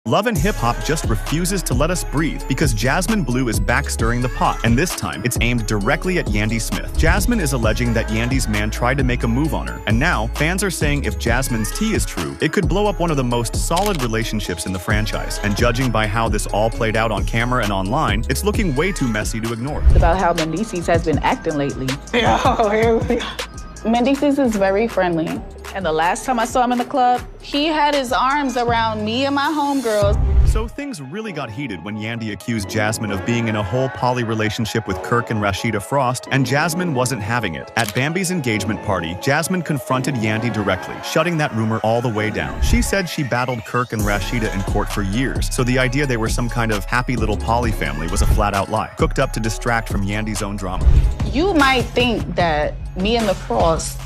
Love and Hip Hop just refuses to let us breathe because Jasmine Blue is back stirring the pot, and this time it's aimed directly at Yandy Smith. Jasmine is alleging that Yandy's man tried to make a move on her, and now fans are saying if Jasmine's tea is true, it could blow up one of the most solid relationships in the franchise. And judging by how this all played out on camera and online, it's looking way too messy to ignore. About how Mendices has been acting lately. Oh, here we go. Mendices is very friendly. And the last time I saw him in the club, he had his arms around me and my homegirls. So things really got heated when Yandy accused Jasmine of being in a whole poly relationship with Kirk and Rashida Frost, and Jasmine wasn't having it. At Bambi's engagement party, Jasmine confronted Yandy directly, shutting that rumor all the way down. She said she battled Kirk and Rashida in court for years, so the idea they were some kind of happy little poly family was a flat-out lie, cooked up to distract from Yandy's own drama. You might think that me and the Frosts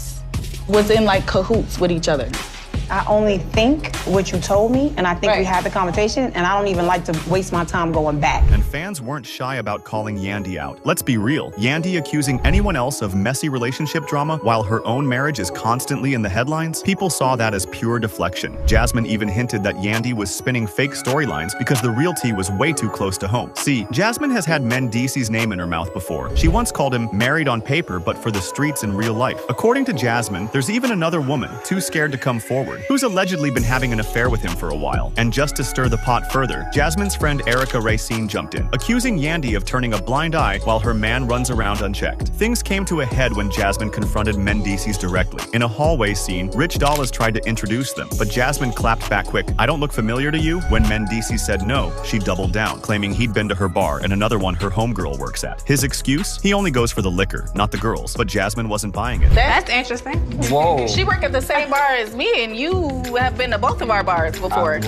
was in like cahoots with each other. I only think what you told me, and I think we had the conversation, and I don't even like to waste my time going back. And fans weren't shy about calling Yandy out. Let's be real, Yandy accusing anyone else of messy relationship drama while her own marriage is constantly in the headlines? People saw that as pure deflection. Jasmine even hinted that Yandy was spinning fake storylines because the real tea was way too close to home. See, Jasmine has had Mendice's name in her mouth before. She once called him married on paper but for the streets in real life. According to Jasmine, there's even another woman, too scared to come forward, who's allegedly been having an affair with him for a while. And just to stir the pot further, Jasmine's friend Erica Racine jumped in, accusing Yandy of turning a blind eye while her man runs around unchecked. Things came to a head when Jasmine confronted Mendices directly. In a hallway scene, Rich Dollaz tried to introduce them, but Jasmine clapped back quick, "I don't look familiar to you?" When Mendices said no, she doubled down, claiming he'd been to her bar and another one her homegirl works at. His excuse? He only goes for the liquor, not the girls. But Jasmine wasn't buying it. That's interesting. Whoa. She worked at the same bar as me, and you have been to both of our bars before.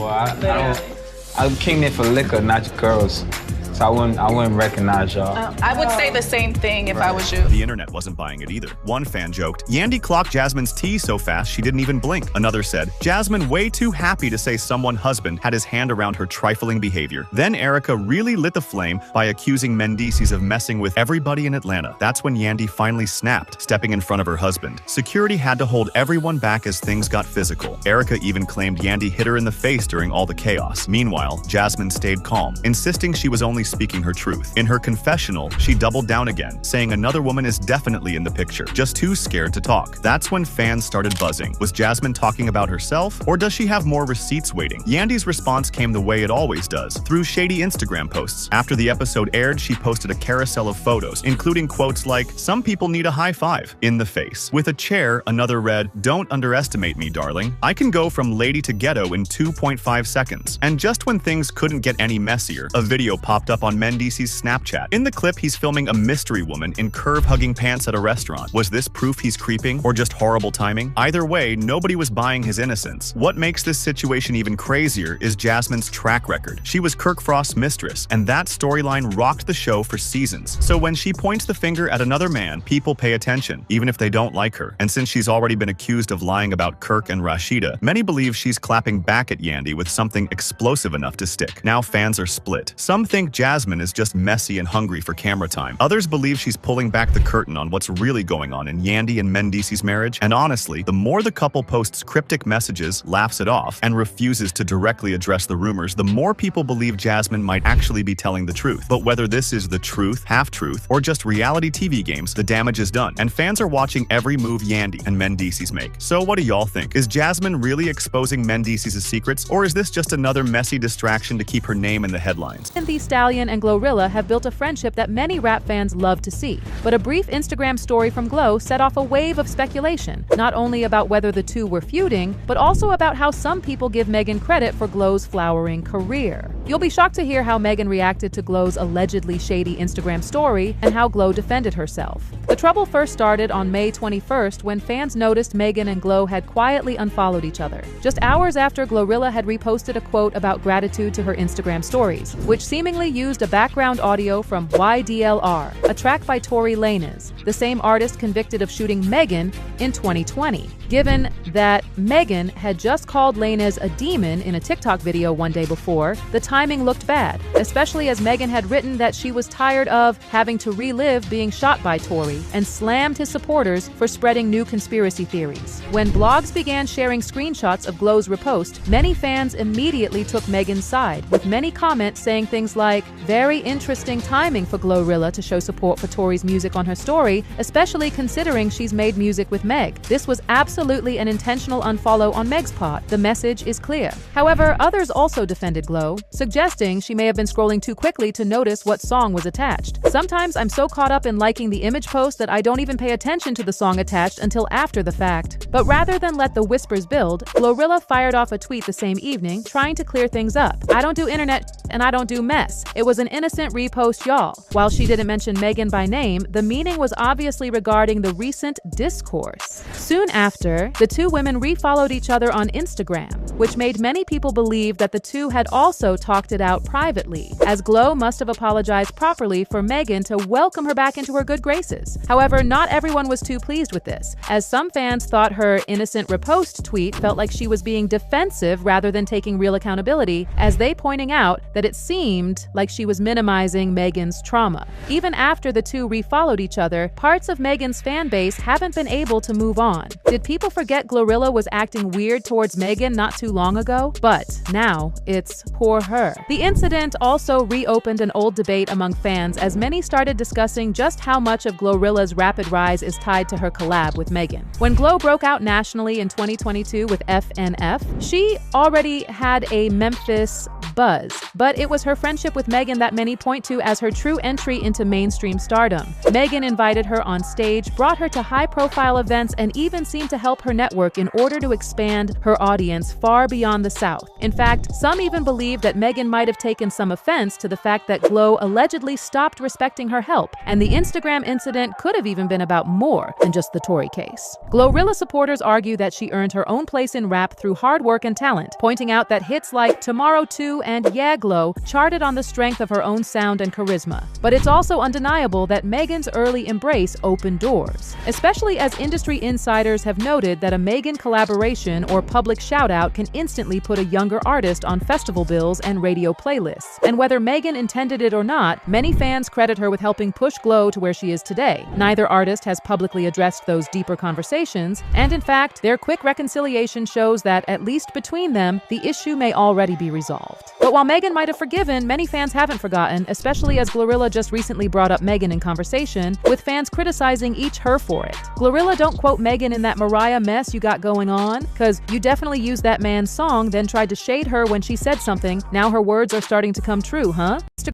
I came here for liquor, not girls. So I wouldn't recognize y'all. I would say the same thing if I was you. The internet wasn't buying it either. One fan joked, "Yandy clocked Jasmine's tea so fast she didn't even blink." Another said, "Jasmine way too happy to say someone's husband had his hand around her trifling behavior." Then Erica really lit the flame by accusing Mendices of messing with everybody in Atlanta. That's when Yandy finally snapped, stepping in front of her husband. Security had to hold everyone back as things got physical. Erica even claimed Yandy hit her in the face during all the chaos. Meanwhile, Jasmine stayed calm, insisting she was only speaking her truth. In her confessional, she doubled down again, saying another woman is definitely in the picture, just too scared to talk. That's when fans started buzzing. Was Jasmine talking about herself, or does she have more receipts waiting? Yandy's response came the way it always does, through shady Instagram posts. After the episode aired, she posted a carousel of photos, including quotes like, "Some people need a high five," in the face. With a chair, another read, "Don't underestimate me, darling. I can go from lady to ghetto in 2.5 seconds. And just when things couldn't get any messier, a video popped up on Mendice's Snapchat. In the clip, he's filming a mystery woman in curve-hugging pants at a restaurant. Was this proof he's creeping, or just horrible timing? Either way, nobody was buying his innocence. What makes this situation even crazier is Jasmine's track record. She was Kirk Frost's mistress, and that storyline rocked the show for seasons. So when she points the finger at another man, people pay attention, even if they don't like her. And since she's already been accused of lying about Kirk and Rashida, many believe she's clapping back at Yandy with something explosive enough to stick. Now fans are split. Some think Jasmine is just messy and hungry for camera time. Others believe she's pulling back the curtain on what's really going on in Yandy and Mendice's marriage. And honestly, the more the couple posts cryptic messages, laughs it off, and refuses to directly address the rumors, the more people believe Jasmine might actually be telling the truth. But whether this is the truth, half-truth, or just reality TV games, the damage is done. And fans are watching every move Yandy and Mendices make. So what do y'all think? Is Jasmine really exposing Mendices' secrets, or is this just another messy distraction to keep her name in the headlines? The Stallion and GloRilla have built a friendship that many rap fans love to see. But a brief Instagram story from Glo set off a wave of speculation, not only about whether the two were feuding, but also about how some people give Megan credit for Glo's flowering career. You'll be shocked to hear how Megan reacted to Glo's allegedly shady Instagram story and how Glo defended herself. The trouble first started on May 21st when fans noticed Megan and Glo had quietly unfollowed each other, just hours after GloRilla had reposted a quote about gratitude to her Instagram stories, which seemingly used a background audio from YDLR, a track by Tory Lanez, the same artist convicted of shooting Megan in 2020. Given that Megan had just called Lanez a demon in a TikTok video one day before, the timing looked bad, especially as Megan had written that she was tired of having to relive being shot by Tory and slammed his supporters for spreading new conspiracy theories. When blogs began sharing screenshots of Glow's repost, many fans immediately took Megan's side, with many comments saying things like, "Very interesting timing for GloRilla to show support for Tory's music on her story, especially considering she's made music with Meg. This was absolutely an intentional unfollow on Meg's part. The message is clear." However, others also defended Glow, suggesting she may have been scrolling too quickly to notice what song was attached. "Sometimes I'm so caught up in liking the image post that I don't even pay attention to the song attached until after the fact." But rather than let the whispers build, GloRilla fired off a tweet the same evening, trying to clear things up. "I don't do internet and I don't do mess. It was an innocent repost, y'all." While she didn't mention Megan by name, the meaning was obviously regarding the recent discourse. Soon after, the two women refollowed each other on Instagram, which made many people believe that the two had also talked it out privately, as Glow must have apologized properly for Megan to welcome her back into her good graces. However, not everyone was too pleased with this, as some fans thought her innocent repost tweet felt like she was being defensive rather than taking real accountability, as they pointing out that it seemed like she was minimizing Megan's trauma. Even after the two refollowed each other, parts of Megan's fan base haven't been able to move on. Did people forget GloRilla was acting weird towards Megan not too long ago? But now it's poor her. The incident also reopened an old debate among fans, as many started discussing just how much of GloRilla's rapid rise is tied to her collab with Megan. When Glow broke out nationally in 2022 with FNF, she already had a Memphis buzz, but it was her friendship with Megan that many point to as her true entry into mainstream stardom. Megan invited her on stage, brought her to high-profile events, and even seemed to help her network in order to expand her audience far beyond the South. In fact, some even believe that Megan might have taken some offense to the fact that Glow allegedly stopped respecting her help, and the Instagram incident could have even been about more than just the Tory case. GloRilla supporters argue that she earned her own place in rap through hard work and talent, pointing out that hits like Tomorrow 2 and Yeah Glow charted on the strength of her own sound and charisma. But it's also undeniable that Megan's early embrace opened doors, especially as industry insiders have noted that a Megan collaboration or public shout-out can instantly put a younger artist on festival bills and radio playlists. And whether Megan intended it or not, many fans credit her with helping push Glow to where she is today. Neither artist has publicly addressed those deeper conversations, and in fact, their quick reconciliation shows that, at least between them, the issue may already be resolved. But while Megan might have forgiven, many fans haven't forgotten, especially as GloRilla just recently brought up Megan in conversation, with fans criticizing each her for it. GloRilla, don't quote Megan in that Mariah mess you got going on, cause you definitely used that man's song, then tried to shade her when she said something. Now her words are starting to come true, huh?